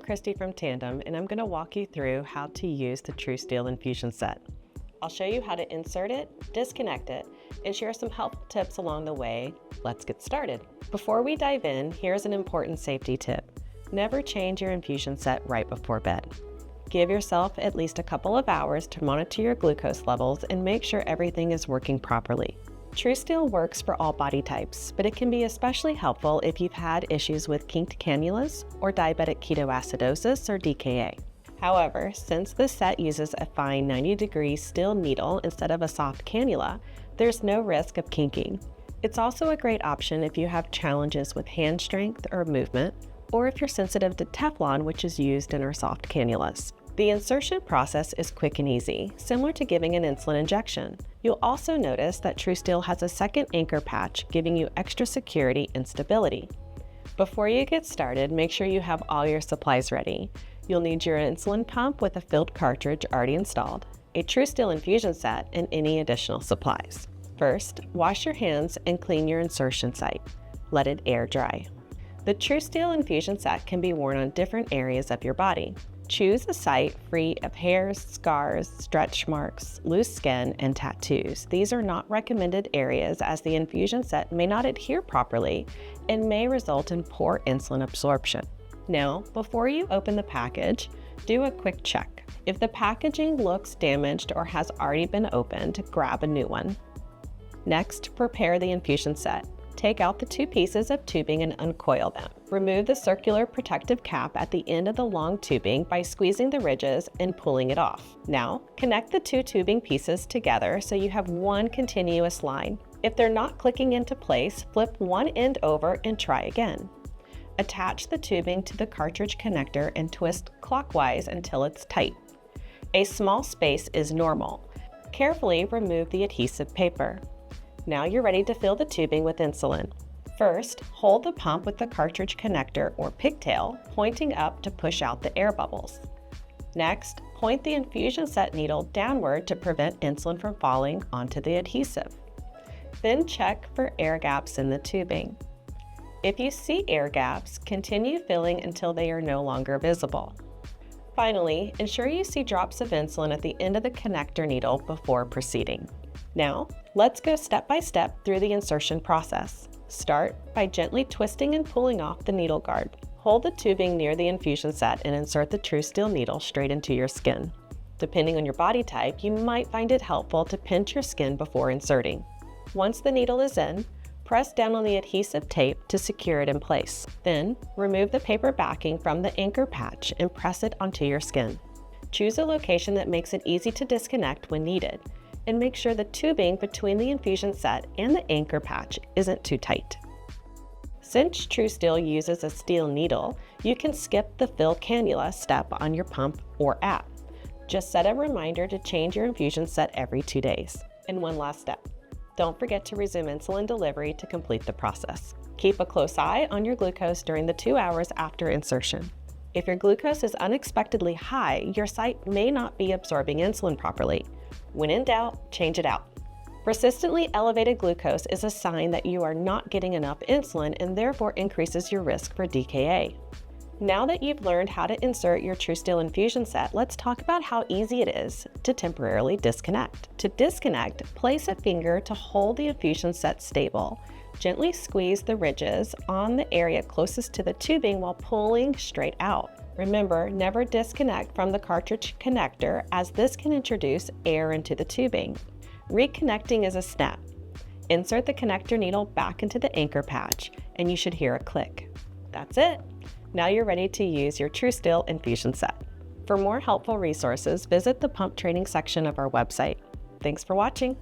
Christy from Tandem, and I'm going to walk you through how to use the TruSteel Infusion set. I'll show you how to insert it, disconnect it, and share some helpful tips along the way. Let's get started. Before we dive in, here's an important safety tip. Never change your infusion set right before bed. Give yourself at least a couple of hours to monitor your glucose levels and make sure everything is working properly. TruSteel works for all body types, but it can be especially helpful if you've had issues with kinked cannulas or diabetic ketoacidosis or DKA. However, since this set uses a fine 90-degree steel needle instead of a soft cannula, there's no risk of kinking. It's also a great option if you have challenges with hand strength or movement, or if you're sensitive to Teflon, which is used in our soft cannulas. The insertion process is quick and easy, similar to giving an insulin injection. You'll also notice that TruSteel has a second anchor patch, giving you extra security and stability. Before you get started, make sure you have all your supplies ready. You'll need your insulin pump with a filled cartridge already installed, a TruSteel infusion set, and any additional supplies. First, wash your hands and clean your insertion site. Let it air dry. The TruSteel infusion set can be worn on different areas of your body. Choose a site free of hairs, scars, stretch marks, loose skin, and tattoos. These are not recommended areas as the infusion set may not adhere properly and may result in poor insulin absorption. Now, before you open the package, do a quick check. If the packaging looks damaged or has already been opened, grab a new one. Next, prepare the infusion set. Take out the two pieces of tubing and uncoil them. Remove the circular protective cap at the end of the long tubing by squeezing the ridges and pulling it off. Now, connect the two tubing pieces together so you have one continuous line. If they're not clicking into place, flip one end over and try again. Attach the tubing to the cartridge connector and twist clockwise until it's tight. A small space is normal. Carefully remove the adhesive paper. Now you're ready to fill the tubing with insulin. First, hold the pump with the cartridge connector or pigtail pointing up to push out the air bubbles. Next, point the infusion set needle downward to prevent insulin from falling onto the adhesive. Then check for air gaps in the tubing. If you see air gaps, continue filling until they are no longer visible. Finally, ensure you see drops of insulin at the end of the connector needle before proceeding. Now, let's go step by step through the insertion process. Start by gently twisting and pulling off the needle guard. Hold the tubing near the infusion set and insert the TruSteel needle straight into your skin. Depending on your body type, you might find it helpful to pinch your skin before inserting. Once the needle is in, press down on the adhesive tape to secure it in place. Then, remove the paper backing from the anchor patch and press it onto your skin. Choose a location that makes it easy to disconnect when needed, and make sure the tubing between the infusion set and the anchor patch isn't too tight. Since TruSteel uses a steel needle, you can skip the fill cannula step on your pump or app. Just set a reminder to change your infusion set every 2 days. And one last step. Don't forget to resume insulin delivery to complete the process. Keep a close eye on your glucose during the 2 hours after insertion. If your glucose is unexpectedly high, your site may not be absorbing insulin properly. When in doubt, change it out. Persistently elevated glucose is a sign that you are not getting enough insulin and therefore increases your risk for DKA. Now that you've learned how to insert your TruSteel infusion set, let's talk about how easy it is to temporarily disconnect. To disconnect, place a finger to hold the infusion set stable. Gently squeeze the ridges on the area closest to the tubing while pulling straight out. Remember, never disconnect from the cartridge connector as this can introduce air into the tubing. Reconnecting is a step. Insert the connector needle back into the anchor patch and you should hear a click. That's it. Now you're ready to use your TruSteel infusion set. For more helpful resources, visit the pump training section of our website. Thanks for watching.